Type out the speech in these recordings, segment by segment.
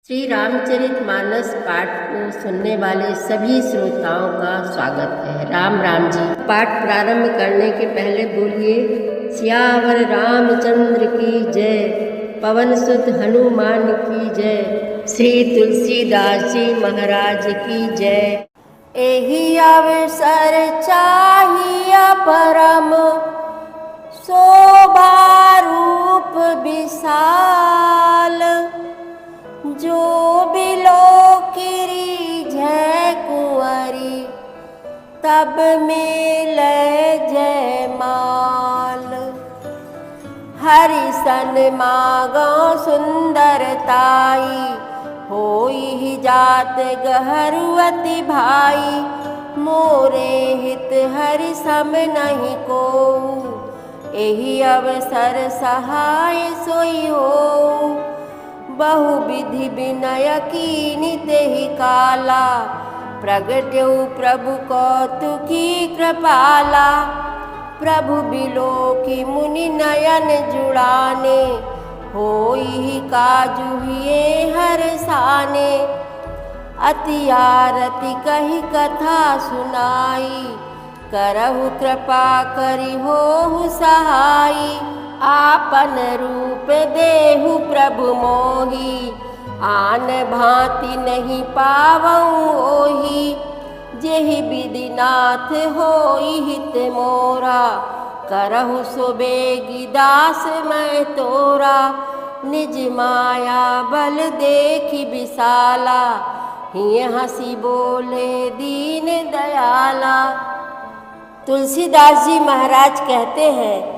श्री रामचरितमानस पाठ को सुनने वाले सभी श्रोताओं का स्वागत है। राम राम जी। पाठ प्रारंभ करने के पहले बोलिए सियावर रामचंद्र की जय, पवन सुत हनुमान की जय, श्री तुलसीदास जी महाराज की जय। एहि अवसर चाहिए परम शोभा रूप विशाल, जो बिलोकिरी जय कुंवरी तब मिले जय माल। हरि सन मागो सुंदरताई, होई जात गहरुअति भाई। मोरे हित हरि सम नहीं को, एहि अवसर सहाय सोई हो। बहु विधि विनय कीनि तेहि काला, प्रगट्यौ प्रभु कौतुकी कृपाला। प्रभु बिलोकी मुनि नयन जुड़ाने, होई काजु हिये हरसाने। अति आरती कही कथा सुनाई, करहु कृपा करि होहु सहाई। आपन रूप देहु प्रभु मोहि, आन भांति नहीं पावऊँ ओहि। जेहि विधिनाथ होई हित मोरा, करहु सुबेगी दास मैं तोरा। निज माया बल देखी विशाला, हिय हंसी बोले दीन दयाला। तुलसीदास जी महाराज कहते हैं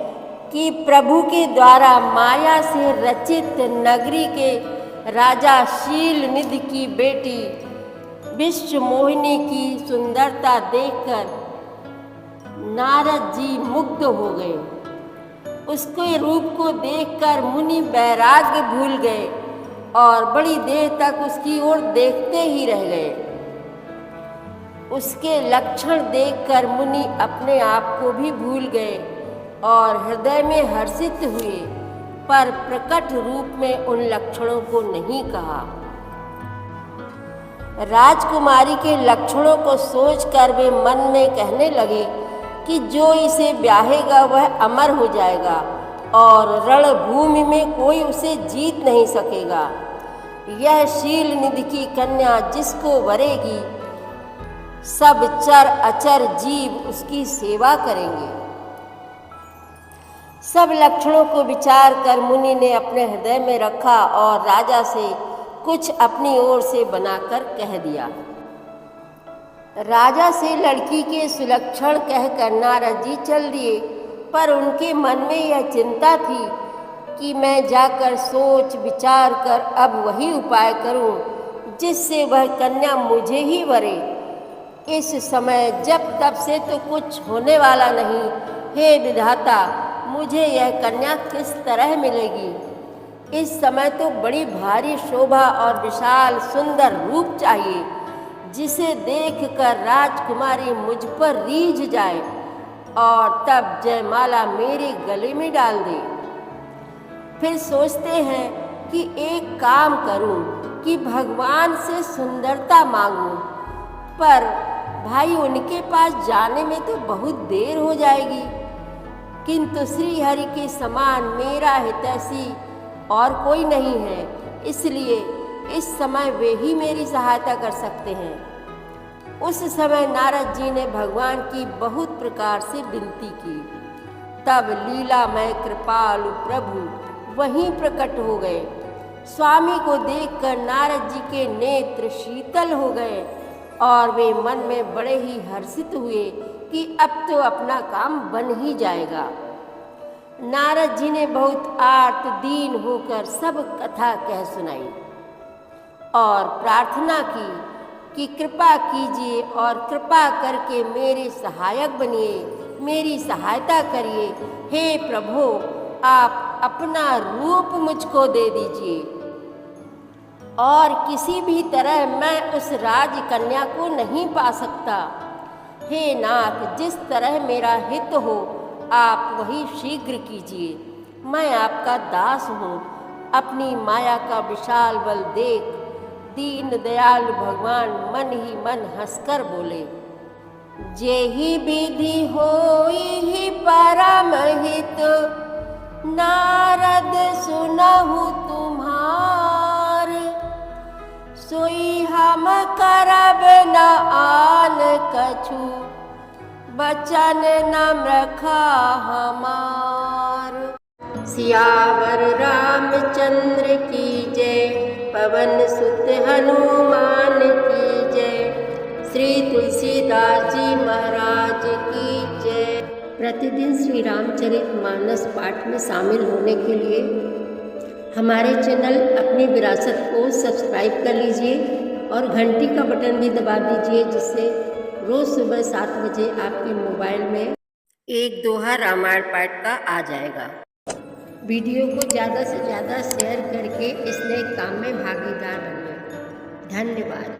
कि प्रभु के द्वारा माया से रचित नगरी के राजा शीलनिधि की बेटी विश्व मोहिनी की सुंदरता देखकर नारद जी मुग्ध हो गए। उसके रूप को देखकर मुनि वैराग्य भूल गए और बड़ी देर तक उसकी ओर देखते ही रह गए। उसके लक्षण देखकर मुनि अपने आप को भी भूल गए और हृदय में हर्षित हुए, पर प्रकट रूप में उन लक्षणों को नहीं कहा। राजकुमारी के लक्षणों को सोचकर वे मन में कहने लगे कि जो इसे ब्याहेगा वह अमर हो जाएगा और रणभूमि में कोई उसे जीत नहीं सकेगा। यह शीलनिधि की कन्या जिसको वरेगी, सब चर अचर जीव उसकी सेवा करेंगे। सब लक्षणों को विचार कर मुनि ने अपने हृदय में रखा और राजा से कुछ अपनी ओर से बनाकर कह दिया। राजा से लड़की के सुलक्षण कहकर नारद जी चल दिए, पर उनके मन में यह चिंता थी कि मैं जाकर सोच विचार कर अब वही उपाय करूं जिससे वह कन्या मुझे ही वरे। इस समय जब तब से तो कुछ होने वाला नहीं। हे विधाता, मुझे यह कन्या किस तरह मिलेगी? इस समय तो बड़ी भारी शोभा और विशाल सुंदर रूप चाहिए, जिसे देखकर राजकुमारी मुझ पर रीझ जाए और तब जयमाला मेरे गले में डाल दे। फिर सोचते हैं कि एक काम करूं कि भगवान से सुंदरता मांगूं, पर भाई उनके पास जाने में तो बहुत देर हो जाएगी। किंतु श्री हरि के समान मेरा हितैषी और कोई नहीं है, इसलिए इस समय वे ही मेरी सहायता कर सकते हैं। उस समय नारद जी ने भगवान की बहुत प्रकार से विनती की। तब लीलामय कृपालु प्रभु वहीं प्रकट हो गए। स्वामी को देखकर नारद जी के नेत्र शीतल हो गए और वे मन में बड़े ही हर्षित हुए कि अब तो अपना काम बन ही जाएगा। नारद जी ने बहुत आर्त दीन होकर सब कथा कह सुनाई और प्रार्थना की कि कृपा कीजिए और कृपा करके मेरे सहायक बनिए, मेरी सहायता करिए। हे प्रभु, आप अपना रूप मुझको दे दीजिए और किसी भी तरह मैं उस राजकन्या को नहीं पा सकता। हे नाथ, जिस तरह मेरा हित हो आप वही शीघ्र कीजिए। मैं आपका दास हूँ। अपनी माया का विशाल बल देख दीन दयाल भगवान मन ही मन हंसकर बोले, जेहि विधि होई ही परम हित, नारद सुनहु तुम्हार, सोई हम करब न आन कछु, बचन न रखा हमार। सियावर रामचंद्र की जय, पवन सुत हनुमान की जय, श्री तुलसीदास जी महाराज की जय। प्रतिदिन श्री रामचरितमानस पाठ में शामिल होने के लिए हमारे चैनल अपनी विरासत को सब्सक्राइब कर लीजिए और घंटी का बटन भी दबा दीजिए, जिससे रोज़ सुबह 7 बजे आपके मोबाइल में एक दोहा रामायण पाठ का आ जाएगा। वीडियो को ज़्यादा से ज़्यादा शेयर करके इस नए काम में भागीदार बनिए। धन्यवाद।